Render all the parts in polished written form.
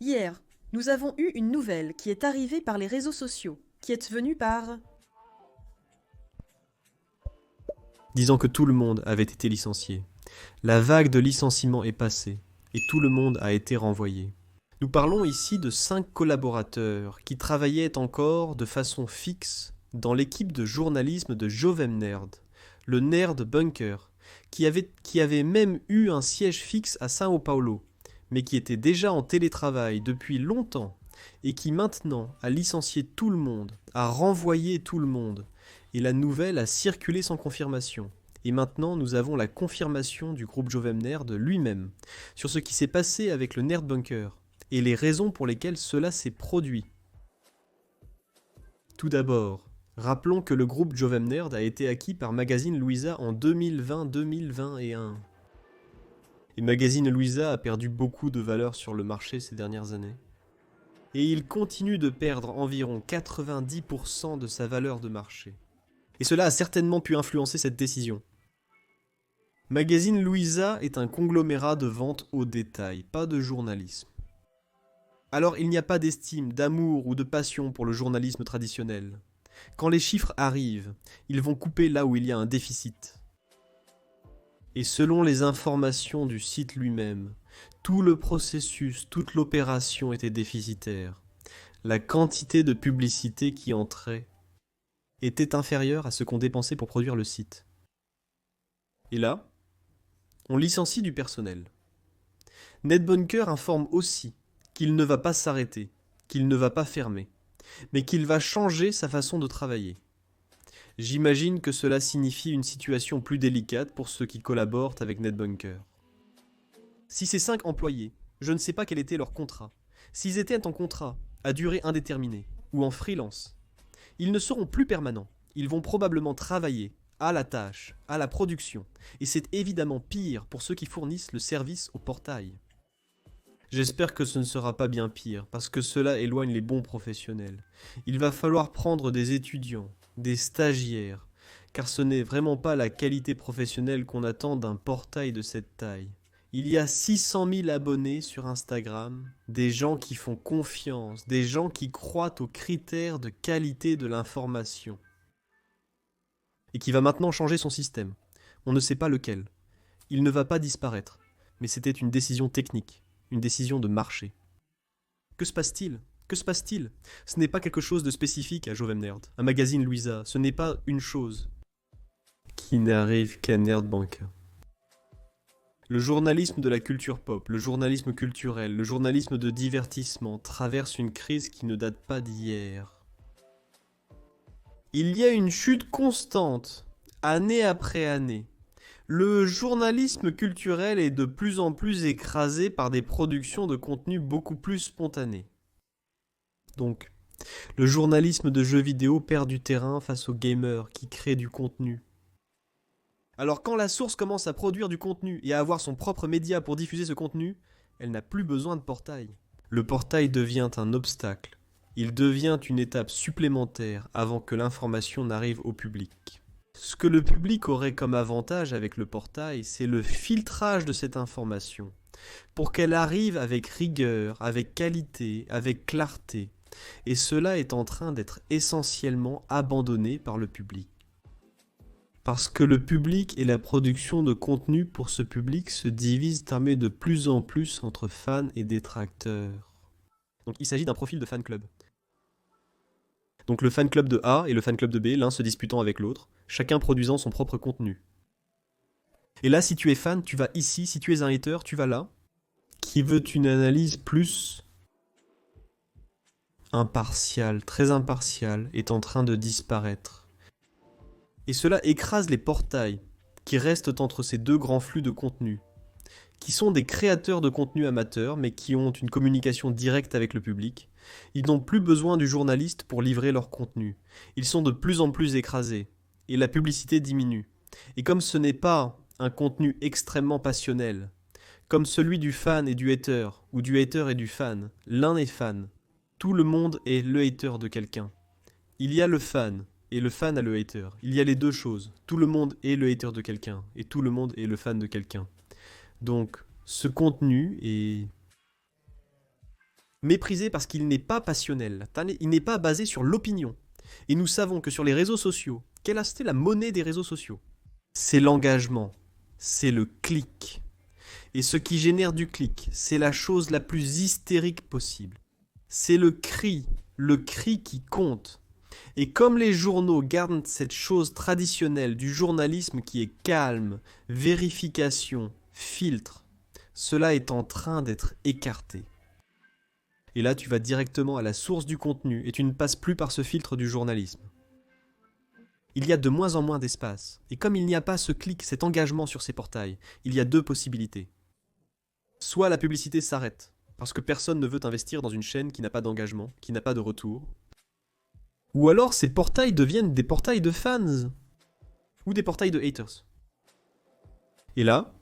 Hier, nous avons eu une nouvelle qui est arrivée par les réseaux sociaux, qui est venue par... disant que tout le monde avait été licencié. La vague de licenciements est passée, et tout le monde a été renvoyé. Nous parlons ici de 5 collaborateurs qui travaillaient encore de façon fixe dans l'équipe de journalisme de Jovem Nerd, le Nerd Bunker, qui avait même eu un siège fixe à São Paulo, mais qui était déjà en télétravail depuis longtemps, et qui maintenant a licencié tout le monde, a renvoyé tout le monde, et la nouvelle a circulé sans confirmation. Et maintenant, nous avons la confirmation du groupe Jovem Nerd lui-même sur ce qui s'est passé avec le Nerd Bunker et les raisons pour lesquelles cela s'est produit. Tout d'abord, rappelons que le groupe Jovem Nerd a été acquis par Magazine Luiza en 2020-2021. Et Magazine Luiza a perdu beaucoup de valeur sur le marché ces dernières années. Et il continue de perdre environ 90% de sa valeur de marché. Et cela a certainement pu influencer cette décision. Magazine Luiza est un conglomérat de vente au détail, pas de journalisme. Alors il n'y a pas d'estime, d'amour ou de passion pour le journalisme traditionnel. Quand les chiffres arrivent, ils vont couper là où il y a un déficit. Et selon les informations du site lui-même, tout le processus, toute l'opération était déficitaire. La quantité de publicité qui entrait était inférieure à ce qu'on dépensait pour produire le site. Et là, on licencie du personnel. NetBunker informe aussi qu'il ne va pas s'arrêter, qu'il ne va pas fermer, mais qu'il va changer sa façon de travailler. J'imagine que cela signifie une situation plus délicate pour ceux qui collaborent avec NetBunker. Si ces 5 employés, je ne sais pas quel était leur contrat, s'ils étaient en contrat à durée indéterminée ou en freelance, ils ne seront plus permanents, ils vont probablement travailler à la tâche, à la production, et c'est évidemment pire pour ceux qui fournissent le service au portail. J'espère que ce ne sera pas bien pire, parce que cela éloigne les bons professionnels. Il va falloir prendre des étudiants, des stagiaires, car ce n'est vraiment pas la qualité professionnelle qu'on attend d'un portail de cette taille. Il y a 600 000 abonnés sur Instagram, des gens qui font confiance, des gens qui croient aux critères de qualité de l'information. Et qui va maintenant changer son système. On ne sait pas lequel. Il ne va pas disparaître, mais c'était une décision technique. Une décision de marché. Que se passe-t-il ? Que se passe-t-il ? Ce n'est pas quelque chose de spécifique à Jovem Nerd, un magazine Luiza, ce n'est pas une chose qui n'arrive qu'à Nerd Bunker. Le journalisme de la culture pop, le journalisme culturel, le journalisme de divertissement traverse une crise qui ne date pas d'hier. Il y a une chute constante, année après année. Le journalisme culturel est de plus en plus écrasé par des productions de contenu beaucoup plus spontanées. Donc, le journalisme de jeux vidéo perd du terrain face aux gamers qui créent du contenu. Alors quand la source commence à produire du contenu et à avoir son propre média pour diffuser ce contenu, elle n'a plus besoin de portail. Le portail devient un obstacle. Il devient une étape supplémentaire avant que l'information n'arrive au public. Ce que le public aurait comme avantage avec le portail, c'est le filtrage de cette information, pour qu'elle arrive avec rigueur, avec qualité, avec clarté. Et cela est en train d'être essentiellement abandonné par le public. Parce que le public et la production de contenu pour ce public se divisent armés de plus en plus entre fans et détracteurs. Donc il s'agit d'un profil de fan club. Donc le fan club de A et le fan club de B, l'un se disputant avec l'autre, chacun produisant son propre contenu. Et là, si tu es fan, tu vas ici, si tu es un hater, tu vas là. Qui veut une analyse plus impartiale, très impartiale, est en train de disparaître. Et cela écrase les portails qui restent entre ces deux grands flux de contenu, qui sont des créateurs de contenu amateurs, mais qui ont une communication directe avec le public. Ils n'ont plus besoin du journaliste pour livrer leur contenu. Ils sont de plus en plus écrasés, et la publicité diminue. Et comme ce n'est pas un contenu extrêmement passionnel, comme celui du fan et du hater, ou du hater et du fan, l'un est fan. Tout le monde est le hater de quelqu'un. Il y a le fan, et le fan a le hater. Il y a les deux choses. Tout le monde est le hater de quelqu'un, et tout le monde est le fan de quelqu'un. Donc, ce contenu est Méprisé parce qu'il n'est pas passionnel, il n'est pas basé sur l'opinion. Et nous savons que sur les réseaux sociaux, quelle a été la monnaie des réseaux sociaux? C'est l'engagement, c'est le clic. Et ce qui génère du clic, c'est la chose la plus hystérique possible. C'est le cri qui compte. Et comme les journaux gardent cette chose traditionnelle du journalisme qui est calme, vérification, filtre, cela est en train d'être écarté. Et là, tu vas directement à la source du contenu et tu ne passes plus par ce filtre du journalisme. Il y a de moins en moins d'espace. Et comme il n'y a pas ce clic, cet engagement sur ces portails, il y a deux possibilités. Soit la publicité s'arrête, parce que personne ne veut investir dans une chaîne qui n'a pas d'engagement, qui n'a pas de retour. Ou alors ces portails deviennent des portails de fans, ou des portails de haters. Et là,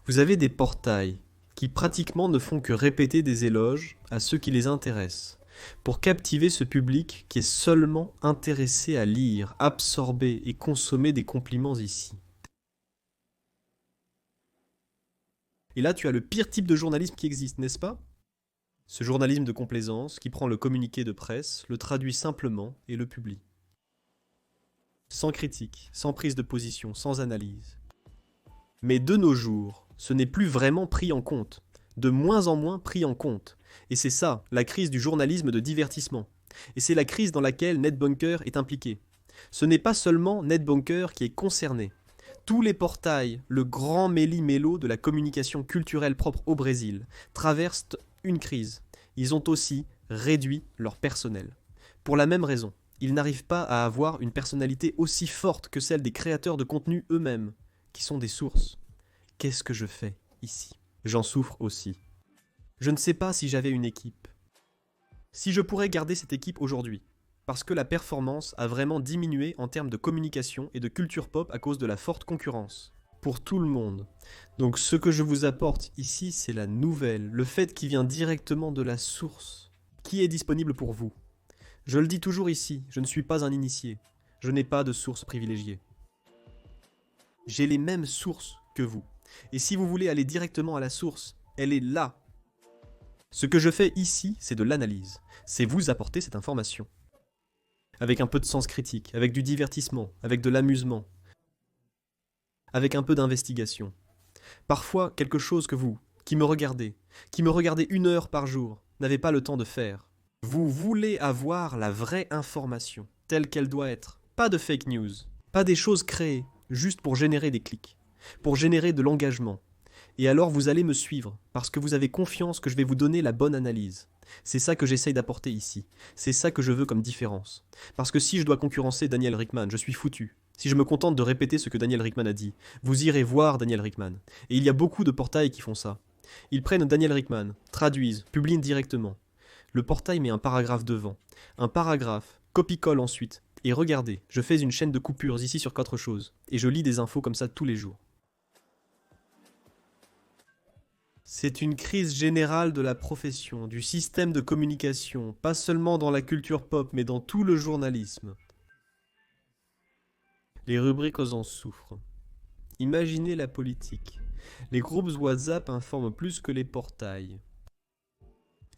vous avez des portails qui pratiquement ne font que répéter des éloges à ceux qui les intéressent, pour captiver ce public qui est seulement intéressé à lire, absorber et consommer des compliments ici. Et là, tu as le pire type de journalisme qui existe, n'est-ce pas? Ce journalisme de complaisance qui prend le communiqué de presse, le traduit simplement et le publie. Sans critique, sans prise de position, sans analyse. Mais de nos jours, ce n'est plus vraiment pris en compte, de moins en moins pris en compte. Et c'est ça, la crise du journalisme de divertissement. Et c'est la crise dans laquelle NetBunker est impliqué. Ce n'est pas seulement NetBunker qui est concerné. Tous les portails, le grand méli-mélo de la communication culturelle propre au Brésil, traversent une crise. Ils ont aussi réduit leur personnel. Pour la même raison, ils n'arrivent pas à avoir une personnalité aussi forte que celle des créateurs de contenu eux-mêmes, qui sont des sources. Qu'est-ce que je fais ici? J'en souffre aussi. Je ne sais pas si j'avais une équipe. Si je pourrais garder cette équipe aujourd'hui, parce que la performance a vraiment diminué en termes de communication et de culture pop à cause de la forte concurrence. Pour tout le monde. Donc ce que je vous apporte ici, c'est la nouvelle, le fait qui vient directement de la source, qui est disponible pour vous. Je le dis toujours ici, je ne suis pas un initié, je n'ai pas de source privilégiée. J'ai les mêmes sources que vous. Et si vous voulez aller directement à la source, elle est là. Ce que je fais ici, c'est de l'analyse. C'est vous apporter cette information. Avec un peu de sens critique, avec du divertissement, avec de l'amusement, avec un peu d'investigation. Parfois, quelque chose que vous, qui me regardez 1 heure par jour, n'avez pas le temps de faire. Vous voulez avoir la vraie information, telle qu'elle doit être. Pas de fake news, pas des choses créées, juste pour générer des clics, pour générer de l'engagement. Et alors vous allez me suivre, parce que vous avez confiance que je vais vous donner la bonne analyse. C'est ça que j'essaye d'apporter ici. C'est ça que je veux comme différence. Parce que si je dois concurrencer Daniel Richtman, je suis foutu. Si je me contente de répéter ce que Daniel Richtman a dit, vous irez voir Daniel Richtman. Et il y a beaucoup de portails qui font ça. Ils prennent Daniel Richtman, traduisent, publient directement. Le portail met un paragraphe devant. Un paragraphe, copie-colle ensuite. Et regardez, je fais une chaîne de coupures ici sur 4 choses. Et je lis des infos comme ça tous les jours. C'est une crise générale de la profession, du système de communication, pas seulement dans la culture pop, mais dans tout le journalisme. Les rubriques en souffrent. Imaginez la politique. Les groupes WhatsApp informent plus que les portails.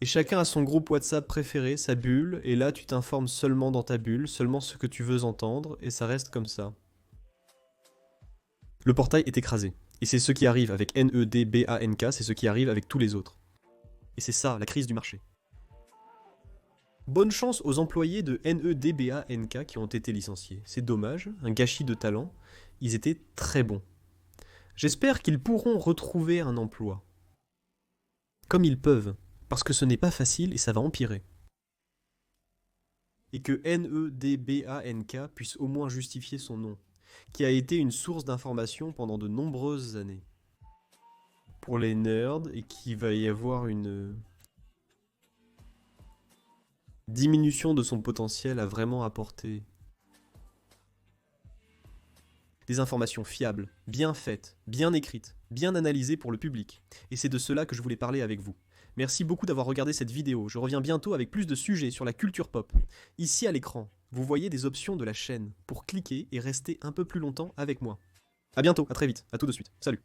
Et chacun a son groupe WhatsApp préféré, sa bulle, et là tu t'informes seulement dans ta bulle, seulement ce que tu veux entendre, et ça reste comme ça. Le portail est écrasé. Et c'est ce qui arrive avec NEDBANK, c'est ce qui arrive avec tous les autres. Et c'est ça, la crise du marché. Bonne chance aux employés de NEDBANK qui ont été licenciés. C'est dommage, un gâchis de talent. Ils étaient très bons. J'espère qu'ils pourront retrouver un emploi. Comme ils peuvent, parce que ce n'est pas facile et ça va empirer. Et que NEDBANK puisse au moins justifier son nom, qui a été une source d'information pendant de nombreuses années. Pour les nerds, et qu'il va y avoir une diminution de son potentiel à vraiment apporter des informations fiables, bien faites, bien écrites, bien analysées pour le public. Et c'est de cela que je voulais parler avec vous. Merci beaucoup d'avoir regardé cette vidéo. Je reviens bientôt avec plus de sujets sur la culture pop. Ici à l'écran, vous voyez des options de la chaîne pour cliquer et rester un peu plus longtemps avec moi. A bientôt, à très vite, à tout de suite. Salut.